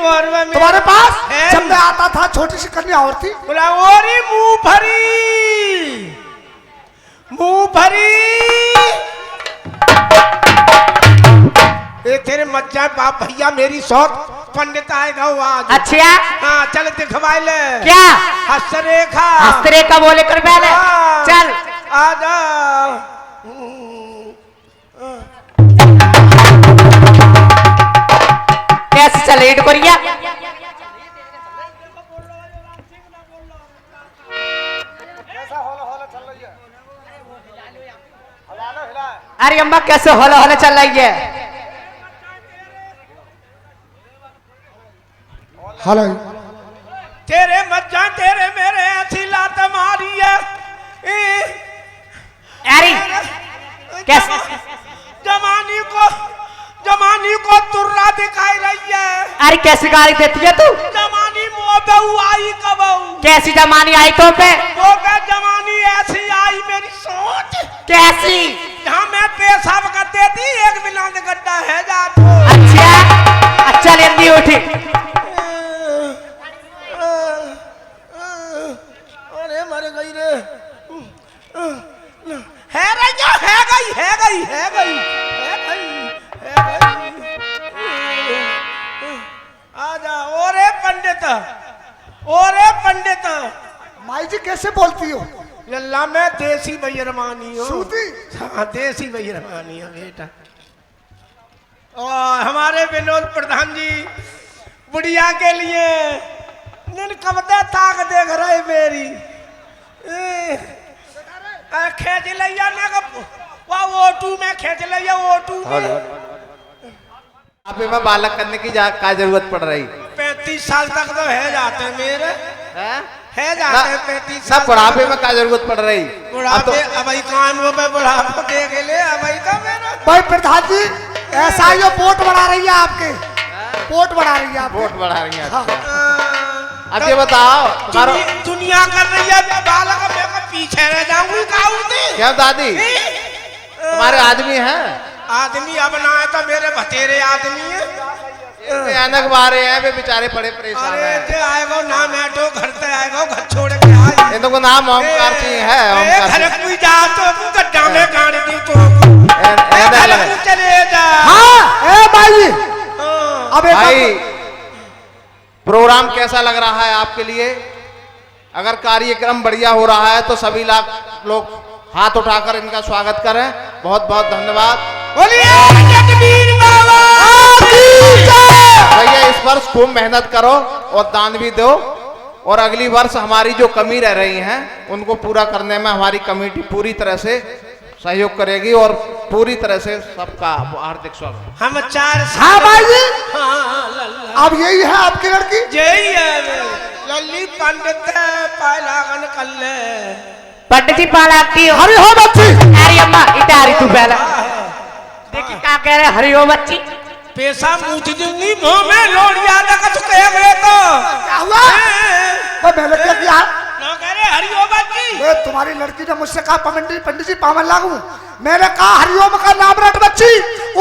मोहरवा में तुम्हारे पास जब मैं आता था छोटी सी कन्या और थी। बोला ओरी मुंह भरी ए तेरे मज्जा बाप भैया मेरी शौक पंडित आएगा वो आज। अच्छा हाँ चल दिखवाई ले क्या हस्तरेखा बोले कर पहले चल आजा कैसे चले इट करिया अरे अम्मा कैसे होला होला चल रही है। हेलो तेरे मज्जा तेरे मेरे ऐसी लात मारी है अरे कैसे जमानी को तुर्रा दिखाई रही है। अरे कैसी गाली देती है तू। जमानी मोबेऊ आई कबऊ कैसी जमानी आई तो पे वो क्या जमानी ऐसी आई मेरी सोच कैसी जहाँ मैं पेशाब कर देती एक मिलान गड्ढा है जा तो। अच्छा लेंदी उठी अरे मर गई रे है रैया है गई आजा ओरे पंडित माई जी कैसे बोलती हो। लल्ला मैं देसी बहिरमानी हूँ। सूती हाँ देसी बहिरमानी है बेटा। और हमारे विनोद प्रधान जी बुढ़िया के लिए कबते ताक देख रहे मेरी खेच लिया ना ओटू में खेच लिया ओटू आप में बालक करने की क्या जरूरत पड़ रही। 35 साल तक तो है जाते मेरे है जाते 35 सब बुढ़ापे में क्या जरूरत पड़ रही। बुढ़ापे अब काम हो पे बुढ़ापे देख ले अब तो मेरा भाई प्रधान जी ऐसा ही पोट बढ़ा रही है आपके पोट बढ़ा रही है पोट बढ़ा रही है। हाँ। अब ये बताओ दुनिया कर रही है बालक मैं पीछे रह जाऊंगी क्या दादी तुम्हारे आदमी हैं। आदमी अब ना है तो मेरे भतेरे आदमी है भयानक बारे हैं वे बेचारे बड़े परेशान हैं। आएगो ना मैटो घर से आएगो घर छोड़ के आए इनको को नाम ओमकार सिंह है। ओमकार घर कोई जा तो गड्ढा में गाड़ दी तो चले जा। हाँ ए भाई अब भाई प्रोग्राम कैसा लग रहा है आपके लिए। अगर कार्यक्रम बढ़िया हो रहा है तो सभी लोग हाथ उठाकर इनका स्वागत करें। बहुत बहुत धन्यवाद। भैया इस वर्ष खूब मेहनत करो और दान भी दो और अगली वर्ष हमारी जो कमी रह रही है उनको पूरा करने में हमारी कमेटी पूरी तरह से सहयोग करेगी और पूरी तरह से सबका हार्दिक स्वागत। हम 4 हाँ भाई जी हाँ अब यही है आपकी लड़की यही है लल्ली पंडित पायलागन कर ले पंडित जी पालाती हरी हो बच्ची। अरे अम्मा इतारी तू पहला देखी क्या कह रहे हरी हो बच्ची पैसा मूठ दूंगी मुंह में लोड़िया लगा तो कह गए तो क्या हुआ मैंने क्या किया ना कह रहे हरी हो बच्ची। तुम्हारी लड़की ने मुझसे कहा पंडित जी पावन लागू मैंने कहा हरिओम का नाम रख बच्ची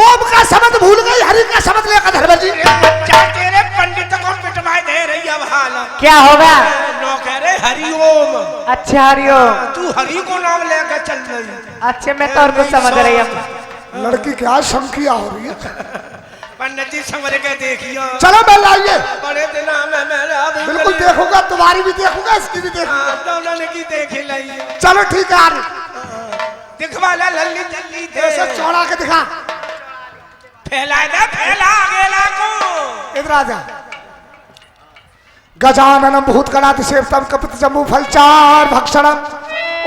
ओम का शब्द भूल गई हरि का शब्द लेकर धर्म जी तेरे पंडित को पिटवाई दे रही अब हाल क्या होगा नो कह रहे हरिओम। अच्छा हरिओम तू हरि को नाम लेकर चल रही। अच्छा मैं तो और कुछ समझ रही हूँ। लड़की क्या शंकिया हो रही है। पंडित जी समझ के देखियो चलो मैं लाइए बड़े दिन में बिल्कुल देखूंगा तुम्हारी भी देखूंगा इसकी भी देखूंगा दोनों की देख लाइए। चलो ठीक है दिखवा ला लल्ली जल्दी दे ऐसे चौड़ा के दिखा फैला दे फैला गेला को इधर आ जा। गजाननम भूतगणातिसेवितम कपित जम्बू फलचार भक्षणम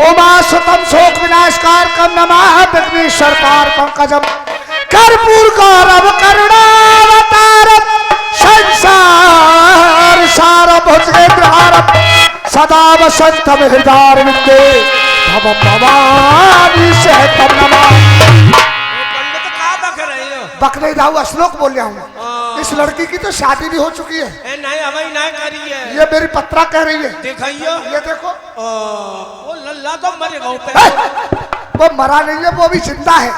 उमा सुतम शोक विनाशकारकम नमः विघ्नेश्वरकार पंकजम कर्पूर गौरव करुणावतारम संसार सारम भुजगेंद्रहारम सदा वसंतम हृदय विद्ये भवम भवानी सहतम नमः। पंडित का बक रहे हो बकरे दाऊ श्लोक बोल रहा हूँ। इस लड़की की तो शादी भी हो चुकी है। नहीं अभी नहीं करी है ये मेरी पत्रा कह रही है। दिखाइयो ये देखो वो लल्ला तो मर गए वो मरा नहीं है वो भी जिंदा है।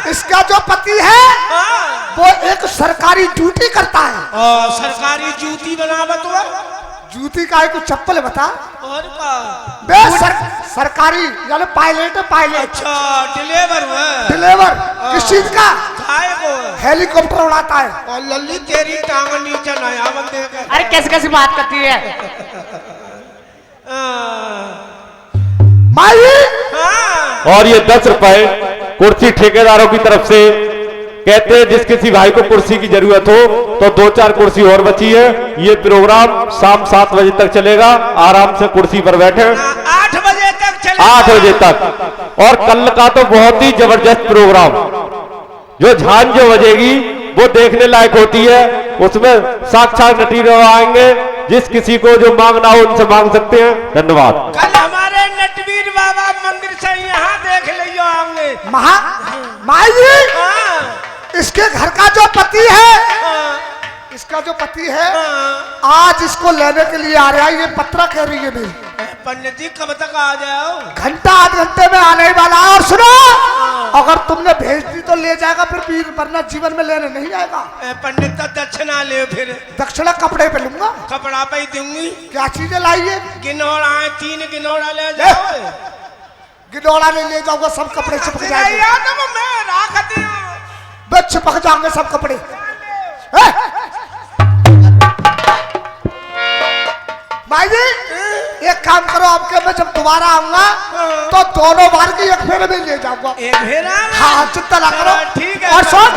इसका जो पति है वो एक सरकारी ड्यूटी करता है। और सरकारी जूती बनावत हुआ जूती का है कुछ चप्पल बता। और का बे सरकारी यानी पायलट है, पायलट। अच्छा डिलीवर हुआ डिलीवर किस चीज का? काय को हेलीकॉप्टर उड़ाता है। और लल्ली तेरी टांग नीचे नया बंदे का अरे कैसे कैसे बात करती है? माई हाँ और ये 10 रुपए कुर्सी ठेकेदारों की तरफ से कहते हैं जिस किसी भाई को कुर्सी की जरूरत हो तो 2-4 कुर्सी और बची है। ये प्रोग्राम शाम 7 बजे तक चलेगा। आराम से कुर्सी पर बैठे 8 बजे तक चले 8 बजे तक। और कल का तो बहुत ही जबरदस्त प्रोग्राम, जो झांझ जो बजेगी वो देखने लायक होती है। उसमें साक्षात नटी आएंगे, जिस किसी को जो मांगना हो उनसे मांग सकते हैं। धन्यवाद। कल हमारे नटवीर बाबा मंदिर से यहाँ देख लियो आएंगे। माई जी हाँ, इसके घर का जो पति है, हाँ, इसका जो पति है हाँ। आज इसको लेने के लिए आ रहा है। ये पत्रा कह रही है मेरी। पंडित जी कब तक आ जाओ? घंटा आध घंटे में आने ही वाला है। और सुनो, अगर तुमने भेज दी तो ले जाएगा, फिर वरना जीवन में लेने नहीं आएगा। पंडित तो दक्षिणा ले फिर दक्षिणा कपड़े पे लूंगा। कपड़ा पे ही दूंगी। क्या चीजें लाइए? गिनौड़ा है, 3 गिनौड़ा ले जाओ। गिनौड़ा नहीं ले जाऊंगा, सब कपड़े चिपक जाएंगे। मैं राख दिया बे चिपक जाएंगे सब कपड़े। भाई जी एक काम करो, आपके मैं जब दोबारा आऊंगा तो दोनों बार की एक फेरे में ले जाऊंगा। एक फेरा? हाँ चिंता ना करो। ठीक है। और सुन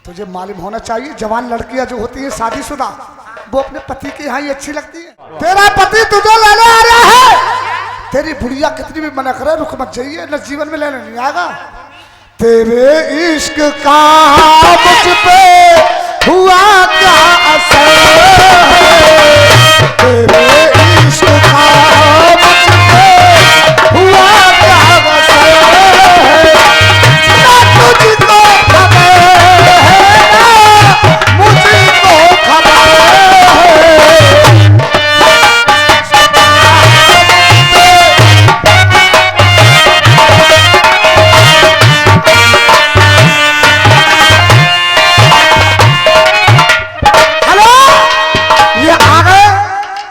तुझे मालूम होना चाहिए, जवान लड़कियां जो होती है शादीशुदा, वो अपने पति के यहाँ ही अच्छी लगती है। तेरा पति तुझे लेने आ रहा है। तेरी बुढ़िया कितनी भी मना करे, रुक मत जाइए, न जीवन में लेने नहीं आएगा। तेरे इश्क का मुझ पे हुआ क्या असर है, तेरे इश्क का मुझ पे हुआ क्या असर है, ना तुझको खबर है ना मुझको खबर है।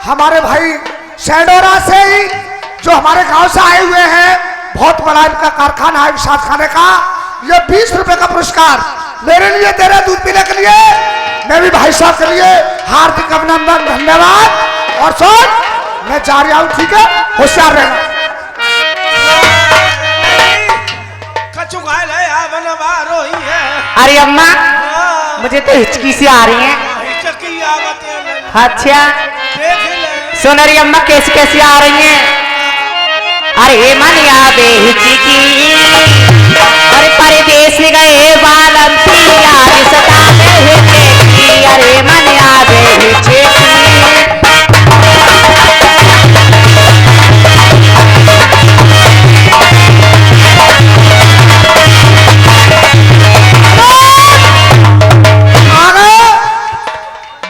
हमारे भाई शैडोरा से ही जो हमारे गांव से आए हुए हैं, बहुत बड़ा इनका कारखाना है विशाल खाने का। ये 20 रुपए का पुरस्कार मेरे लिए, तेरे दूध पीने के लिए, मैं भी भाई साहब के लिए हार्दिक अभिनंदन, धन्यवाद। और सुन मैं जा रहा हूं, ठीक है, होशियार रहना। कछु घायल है या बनवारो ही है। अरे अम्मा मुझे तो हिचकी सी आ रही है। हिचकी आवत है। अच्छा देख ले। सुन रही अम्मा कैसी कैसी आ रही हैं। अरे मन यादे हिचकी, अरे परदेश गए बालम की याद सताते हिचकी, अरे मन यादे हिचकी।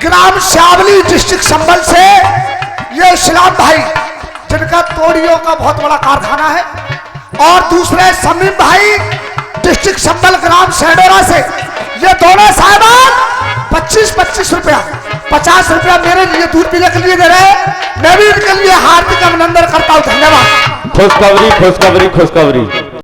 ग्राम श्यावली डिस्ट्रिक्ट संभल से ये इस्लाम भाई, जिनका तोड़ियों का बहुत बड़ा कारखाना है, और दूसरे समीम भाई डिस्ट्रिक्ट संभल ग्राम शैडोरा से, ये दोनों साहिबान 25-25 रुपया, 50 रुपया मेरे लिए दूध पीने के लिए दे रहे हैं। मैं भी इनके लिए हार्दिक अभिनंदन करता हूँ। धन्यवाद। खुशखबरी खुशखबरी खुशखबरी।